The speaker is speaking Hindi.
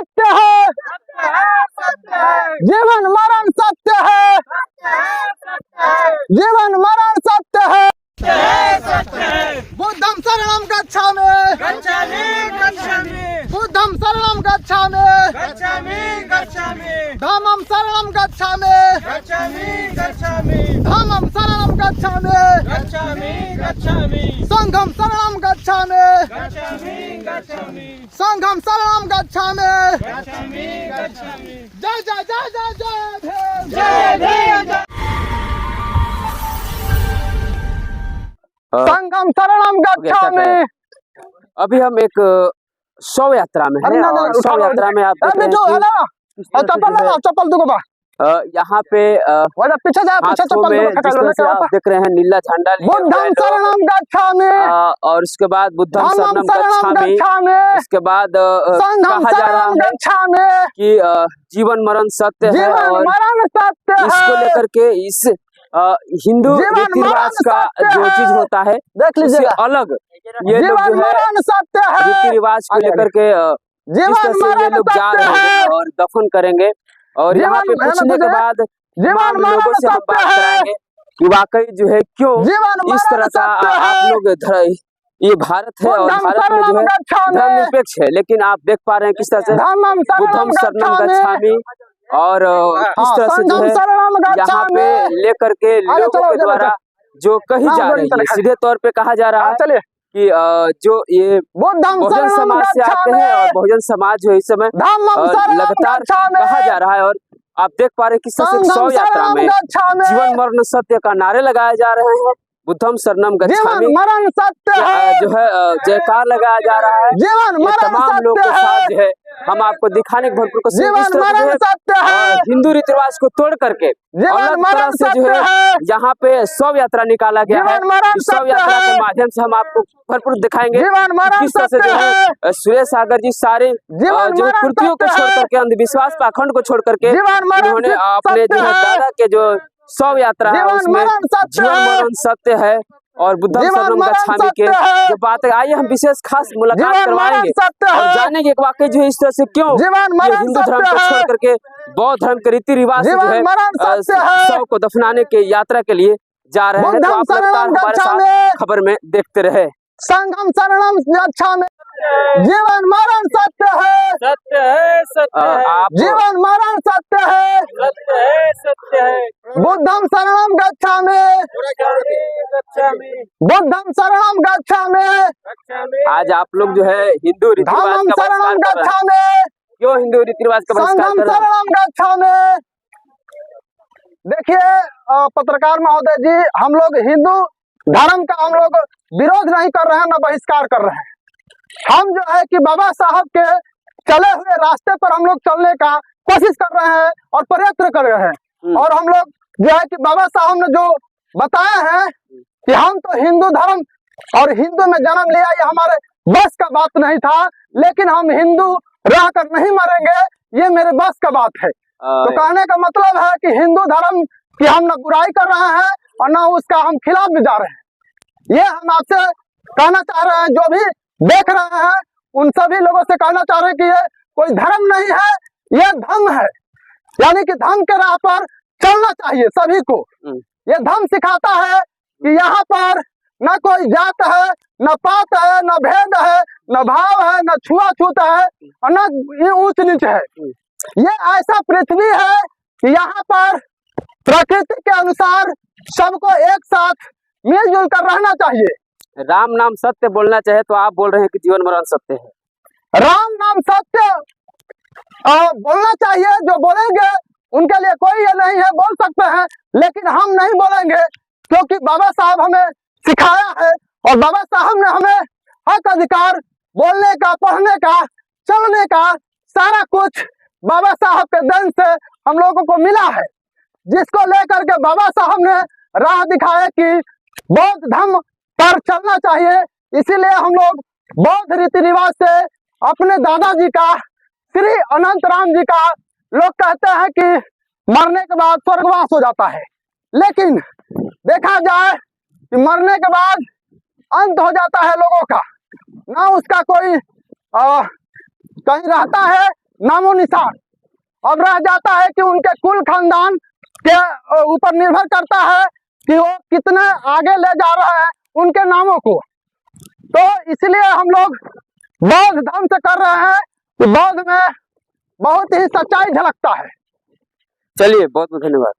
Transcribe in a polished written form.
सत्य है, जीवन मरण सत्य है, जीवन मरण सत्य है। बुद्धं शरणं गच्छामि, बुद्धं शरणं गच्छामि, धम्मं शरणं गच्छामि, धम्मं शरणं गच्छामि, संघं शरणं गच्छामि, संघं शरणं गच्छामि। जय जय जय जय जय भीम, जय भीम। संघम शरणं गच्छामि। अभी हम एक शव यात्रा में हैं और शव यात्रा में आप देख रहे हैं चप्पल दुगो यहाँ पे पीछे जा, पीछे चप्पल आप देख रहे हैं नीला झंडा बुद्धं शरणं गच्छामि, और उसके बाद बुद्धं शरणं गच्छामि, उसके बाद कहा जा रहा है कि जीवन मरण सत्य है और इसको लेकर के इस हिंदू रीति रिवाज का जो चीज होता है देख लीजिए अलग ये लोग जो है रीति रिवाज को लेकर के जिस तरह से ये लोग जा रहे हैं और दफन करेंगे और यहाँ पे पूछने के बाद तमाम लोगों से हम बात कराएंगे कि वाकई जो है क्यों इस तरह का आप लोग ये भारत है और भारत में जो है धर्मनिरपेक्ष है, लेकिन आप देख पा रहे हैं किस तरह से बुद्धं शरणं गच्छामि और किस तरह से जो है यहाँ पे लेकर के लोगों के द्वारा जो कही जा रही है, सीधे तौर पे कहा जा रहा है कि जो ये बहुजन समाज से आते हैं और बहुजन समाज जो इस समय लगातार कहा जा रहा है और आप देख पा रहे हैं किस तरह से शव यात्रा में जीवन मरण सत्य का नारे लगाए जा रहे हैं। बुद्धं शरणं गच्छामि जो है जयकार लगाया जा रहा है। ये तमाम लोग के साथ जो है हम आपको दिखाने की भरपूर कोशिश हिंदू रीति रिवाज को तोड़ करके अलग तरह से जो है यहाँ पे शव यात्रा निकाला गया है। इस शव यात्रा के माध्यम से हम आपको भरपूर दिखाएंगे किस तरह से जो है सुरेश सागर जी सारे जो कृतियों को छोड़ करके अंधविश्वास पाखंड को छोड़ करके उन्होंने अपने जो है दादा के जो शव यात्रा है उसमें जीवन मरण सत्य है और बुद्धं शरणं गच्छामि के जो बात है आइए हम विशेष खास मुलाकात करवाएंगे और जानेंगे कि वाकई जो है इस तरह से क्यों ये हिंदू धर्म को छोड़ करके बौद्ध धर्म के रीति रिवाज से जो है शव को दफनाने के यात्रा के लिए जा रहे हैं। तो आप लगातार हमारे साथ खबर में देखते रहे। संघं शरणं गच्छामि, जीवन मरण सत्य है, सत्य है, सत्य है, जीवन मरण सत्य है, सत्य है, सत्य है, बुद्धं शरणं गच्छामि, बुद्धं शरणं गच्छामि। आज आप लोग जो है हिंदू रीति रिवाज का बहिष्कार कर रहे हैं। क्यों हिंदू रीति रिवाज का बहिष्कार कर रहे हैं? देखिए पत्रकार महोदय जी, हम लोग हिंदू धर्म का हम लोग विरोध नहीं कर रहे हैं, न बहिष्कार कर रहे हैं। हम जो है कि बाबा साहब के चले हुए रास्ते पर हम लोग चलने का कोशिश कर रहे हैं और प्रयत्न कर रहे हैं और हम लोग जो है कि बाबा साहब ने जो बताया है कि हम तो हिंदू धर्म और हिंदू में जन्म लिया, ये हमारे बस का बात नहीं था, लेकिन हम हिंदू रह कर नहीं मरेंगे, ये मेरे बस का बात है। तो कहने का मतलब है कि हिंदू धर्म की हम न बुराई कर रहे हैं और न उसका हम खिलाफ भी जा रहे हैं। ये हम आपसे कहना चाह रहे हैं, जो भी देख रहे हैं उन सभी लोगों से कहना चाह रहे हैं कि ये कोई धर्म नहीं है, ये धम्म है, यानी कि धम्म के राह पर चलना चाहिए सभी को। ये धम्म सिखाता है कि यहाँ पर न कोई जात है, न पात है, न भेद है, न भाव है, न छुआछूत है और न ये ऊंच नीच है। ये ऐसा पृथ्वी है कि यहाँ पर प्रकृति के अनुसार सबको एक साथ मिलजुल कर रहना चाहिए। राम नाम सत्य बोलना चाहे तो आप बोल रहे हैं कि जीवन मरण सत्य है। राम नाम सत्य बोलना चाहिए, जो बोलेंगे उनके लिए कोई ये नहीं है, बोल सकते हैं, लेकिन हम नहीं बोलेंगे क्योंकि बाबा साहब हमें सिखाया है और बाबा साहब ने हमें हक अधिकार बोलने का, पढ़ने का, चलने का सारा कुछ बाबा साहब के देन से हम लोगों को मिला है, जिसको लेकर के बाबा साहब ने राह दिखाया कि बौद्ध धर्म पर चलना चाहिए। इसीलिए हम लोग बौद्ध रीति रिवाज से अपने दादाजी का, श्री अनंत राम जी का, लोग कहते हैं कि मरने के बाद स्वर्गवास हो जाता है, लेकिन देखा जाए कि मरने के बाद अंत हो जाता है लोगों का, ना उसका कोई कहीं रहता है नामो निशान। अब रह जाता है कि उनके कुल खानदान के ऊपर निर्भर करता है कि वो कितने आगे ले जा रहे हैं उनके नामों को। तो इसलिए हम लोग बौद्ध धर्म से कर रहे हैं कि बौद्ध में बहुत ही सच्चाई झलकता है। चलिए, बहुत बहुत धन्यवाद।